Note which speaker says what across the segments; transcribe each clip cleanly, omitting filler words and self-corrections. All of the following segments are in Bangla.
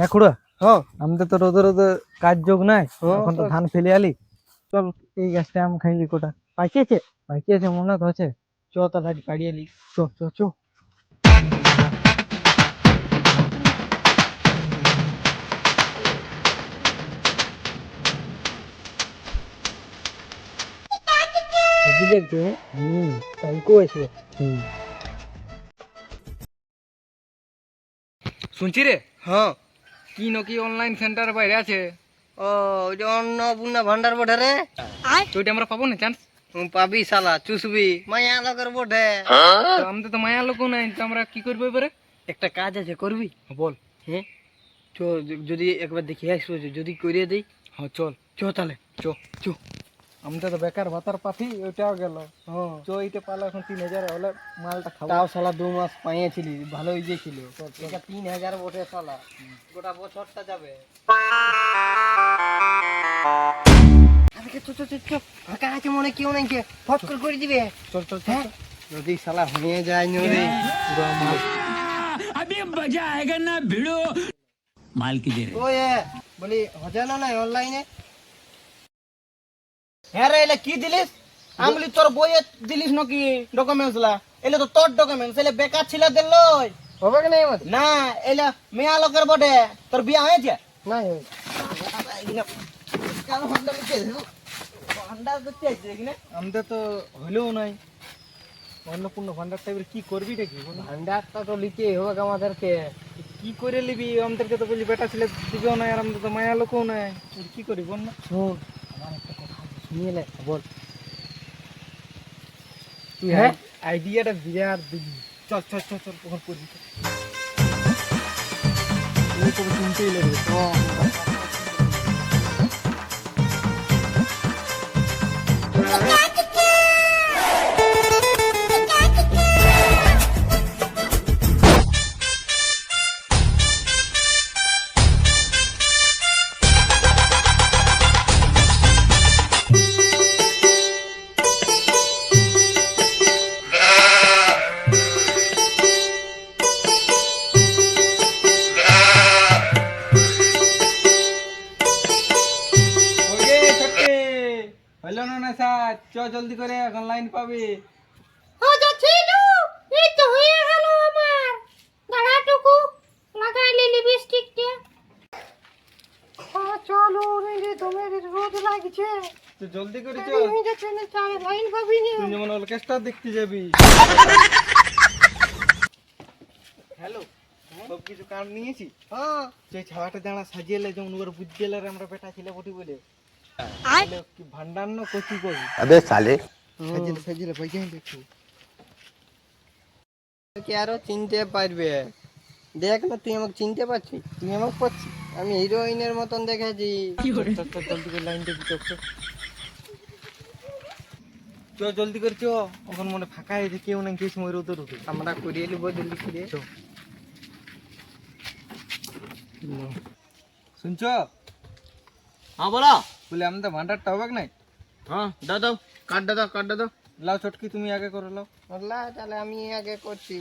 Speaker 1: হ্যাঁ খুড়া,
Speaker 2: হ্যাঁ
Speaker 1: আমাদের তো রোদে রোদে কাজ যোগ নাই,
Speaker 2: হ্যাঁ,
Speaker 1: এখন তো
Speaker 2: তো
Speaker 1: ধান ফেলে আলি। চল এই গাছটা আম খাইলি কোটা
Speaker 2: পাইছে
Speaker 1: বাকি আছে মনে তো আছে।
Speaker 2: চ তাড়াতাড়ি পাড়িয়ে লি।
Speaker 1: চ চ চ।
Speaker 2: বুঝলি একটু কালকেও আসবে।
Speaker 1: শুনছি রে,
Speaker 2: হ্যাঁ
Speaker 1: কি নাকি অনলাইন সেন্টার বাইরে আছে,
Speaker 2: ও ওই যে অন্নপূর্ণা ভান্ডার বটে রে।
Speaker 1: তো ওইটা আমরা পাবো না চান্স?
Speaker 2: পাবি শালা চুষবি মায়া লোকের বটে।
Speaker 1: তো আমাদের তো মায়া লোক নাই, তো আমরা কি করবো এবারে?
Speaker 2: একটা কাজ আছে করবি?
Speaker 1: বল।
Speaker 2: হ্যাঁ চ, যদি একবার দেখে আসবো যদি করিয়ে দিই।
Speaker 1: হ্যাঁ চল
Speaker 2: চ তাহলে
Speaker 1: চ চ। আমাদের তো বেকার ভাতার পাঠি ওইটাও গেল।
Speaker 2: হ্যাঁ
Speaker 1: চ এইটা পালো এখন 3000 হলে মালটা খাবো।
Speaker 2: তাও শালা 2 মাস পাইয়েছিলি ভালোই যে ছিল। এটা 3000 বটে শালা, গোটা বছরটা যাবে। আরে চ চ চ চ, ফাঁকা আছে মনে কেউ নাই, কে ফট করে দিবে।
Speaker 1: চল চল
Speaker 2: হ্যাঁ যদি শালা হয়ে যায় নদী
Speaker 3: अभी मजा आएगा ना भिड़ो माल की दे रहे
Speaker 2: ওই বলি হজানো নাই অনলাইনে। হ্যাঁ রে এলে কি দিলিস? আমি বলি তোর বইয়ে দিলিস নাকি ডকুমেন্টস লা? এলে তো তোর ডকুমেন্টস, এলে বেকার ছিল দিল হবে কি নাই না? এলে মেয়া লোকের বটে, তোর বিয়া হয়েছে নাই?
Speaker 1: আমাদের তো হইলেও নাই অন্নপূর্ণ ভান্ডার টাইপের, কি করবি রে? কি
Speaker 2: ভান্ডারটা তো লিতে হবে আমাদেরকে।
Speaker 1: কি করে নিবি? আমাদেরকে তো বলছি বেটা ছেলে দিবেও নাই, আর আমাদের তো মায়া লোকও নাই, কি করি বল না?
Speaker 2: শোন আমার একটা কথা শুনিয়ে নে, বল।
Speaker 1: তুই হ্যাঁ আইডিয়াটা বিরাট দিবি। চল চল চল চল ওখানে করবি। ওই তো শুনতেই লাগবে। ওরে ছোটে, হইলো না না স্যার, চ জলদি করে, এখন লাইন পাবি।
Speaker 4: এই তো হয়ে গেল আমার দাঁড়াটুকু লাগাই লিলি লিপস্টিকটা। চলো রে, তোমার রোদ লাগছে।
Speaker 1: তো জলদি করে চ,
Speaker 4: আমি যাচ্ছি না, চাই লাইন পাবি না।
Speaker 1: তুই যেমন অর্কেস্ট্রা দেখতে যাবি। হ্যালো, সব কিছু কাম নিয়েছি।
Speaker 2: হ্যাঁ
Speaker 1: যে ছাওয়াটা দাঁড়া সাজিয়েলে যেমন ওর বুঝতে গেলে আমরা বেটা ছেলে বটি বলে কি ভান্ডার না কচি করবি।
Speaker 5: अबे साले
Speaker 2: সাজিলে সাজিলে পয়সা দেখছি কি আরো চিনতে পারবে। দেখ না তুই আমাকে চিনতে পারছিস? তুই আমাকে পাচ্ছিস? আমি হিরোইনের মতন দেখেছি।
Speaker 1: চল, চল, জলদি করে লাইন দেখবি তো। চ জলদি করে চ, এখন মনে ফাঁকা হয়েছে, কেউ নাই, কে সময় রোদে রোদে।
Speaker 2: আমরা করিয়ে নেবো জলদি করে।
Speaker 1: চ। শুনছ?
Speaker 2: হ্যাঁ বলো।
Speaker 1: বলে আমাদের ভান্ডারটা হবে নাই?
Speaker 2: হ্যাঁ দাও কার্ডটা দাও, কার্ডটা দাও।
Speaker 1: লাও চটকি, তুমি আগে করো, লাও।
Speaker 2: আল্লাহ তাহলে আমি আগে করছি।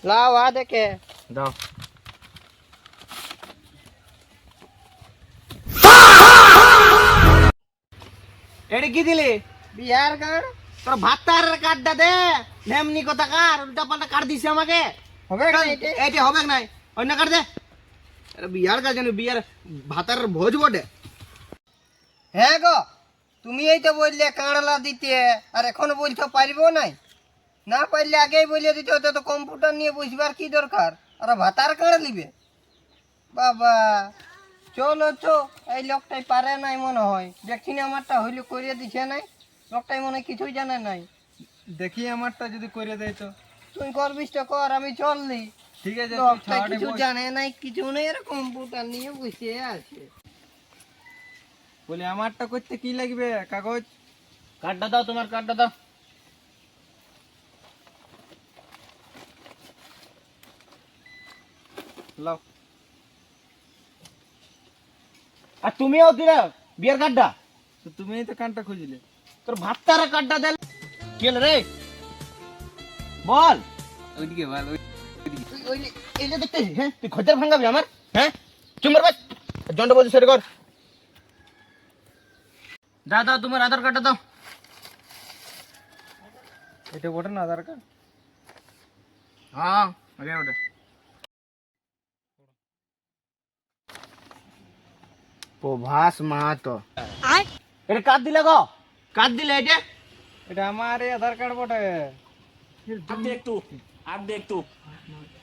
Speaker 2: লাও আ দেখে
Speaker 1: দাও। এটা কি দিলি?
Speaker 2: বিহার কার্ড। তোর ভাতার কার্ডটা দে। নেমনি কথা কার উল্টা পাল্টা কার্ড দিছে আমাকে।
Speaker 1: হবে
Speaker 2: এইটা হবে নাই, অন্য কার্ড দে। আরে বিহার কার্ড জানি, বিহার ভাতার ভোজ বটে। হ্যাঁ গো, তুমি এই তো বললে কাঁড়লা দিতে, আর এখনো বলছো পারবো নাই? না পারলে আগেই বলে দিতে হতো, তো কম্পিউটার নিয়ে বসবার কি দরকার? আর ভাতার কাঁড় নিবে বাবা। চলো চো, এই লোকটাই পারে নাই মনে হয়। দেখছি না আমারটা হইলে করিয়ে দিছে নাই, লোকটাই মনে হয় কিছুই জানে নাই।
Speaker 1: দেখি আমারটা যদি করে দেয় তো।
Speaker 2: তুই করবিস তো কর, আমি চললি।
Speaker 1: ঠিক আছে, তুই
Speaker 2: লোকটা
Speaker 1: ছাওয়াটে
Speaker 2: কিছু
Speaker 1: বস।
Speaker 2: জানে নাই, কিছু নেই, আর কম্পিউটার নিয়ে বসে আছে।
Speaker 1: বলে আমারটা করতে কি লাগবে? কাগজ।
Speaker 2: কার্ডটা দাও, তোমার কার্ডটা দাও।
Speaker 1: লাও।
Speaker 2: আর তুমিও দিলে বিয়ার কার্ডটা?
Speaker 1: তো তুমিই তো কানটা খুঁজলে।
Speaker 2: তোর ভাতার কার্ডটা দে। কি হলো রে? বল।
Speaker 1: ওইদিকে বল, ওইদিকে।
Speaker 2: এই যে দেখতেছিস, হ্যাঁ তুই খদ্দের ভাঙাবি আমার, হ্যাঁ চুম্বার বাস জন্ড বলছি সেটা কর। দাও দাও তোমার আধার কার্ডটা দাও।
Speaker 1: এটা বটে না আধার কার্ড?
Speaker 2: হ্যাঁ আগে ওটা প্রভাস মাহাতো। এটা কার্ড দিলে গো, কার্ড দিলে এটা?
Speaker 1: এটা আমার এই আধার কার্ড বটে।
Speaker 5: अब देख तू, अब देख तू।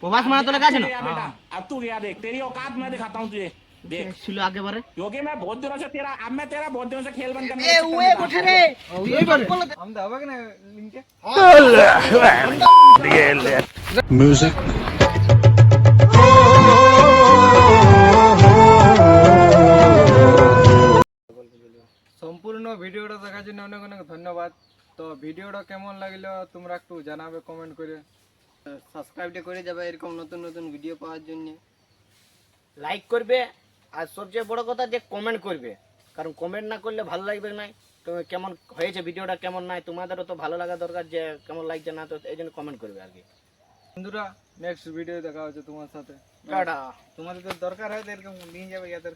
Speaker 2: প্রভাস মাহাতো লেখা আছে না?
Speaker 5: गया बेटा, अब तू गया देख, तेरी औकात मैं दिखाता हूँ तुझे। देख,
Speaker 2: ছিল আগেবারে।
Speaker 5: क्योंकि मैं बहुत दिनों से तेरा, अब मैं तेरा बहुत दिनों से खेल बंद करने
Speaker 2: এ
Speaker 5: के चक्कर
Speaker 2: ওয়ে
Speaker 5: में था।
Speaker 2: কোঠে রে?
Speaker 1: আমাদের হবে কি না লিঙ্কে? সম্পূর্ণ ভিডিওটা দেখার জন্য অনেক অনেক ধন্যবাদ। তো ভিডিওটা কেমন লাগলো তোমরা একটু জানাবে কমেন্ট করে।
Speaker 2: সাবস্ক্রাইবটা করে যাবে এরকম নতুন নতুন ভিডিও পাওয়ার জন্য।
Speaker 6: লাইক করবে আর সবচেয়ে বড় কথা যে কমেন্ট করবে, কারণ কমেন্ট না করলে ভালো লাগবে না। তো কেমন হয়েছে ভিডিওটা কেমন নাই তোমাদেরও তো ভালো লাগা দরকার, যে কেমন লাগছে না, তো এই জন্য কমেন্ট করবে আর কি।
Speaker 1: বন্ধুরা নেক্সট ভিডিও দেখা হচ্ছে তোমার সাথে।
Speaker 6: টাটা।
Speaker 1: তোমাদের তো দরকার হয় তো এরকম নিয়ে যাবে ইয়াদের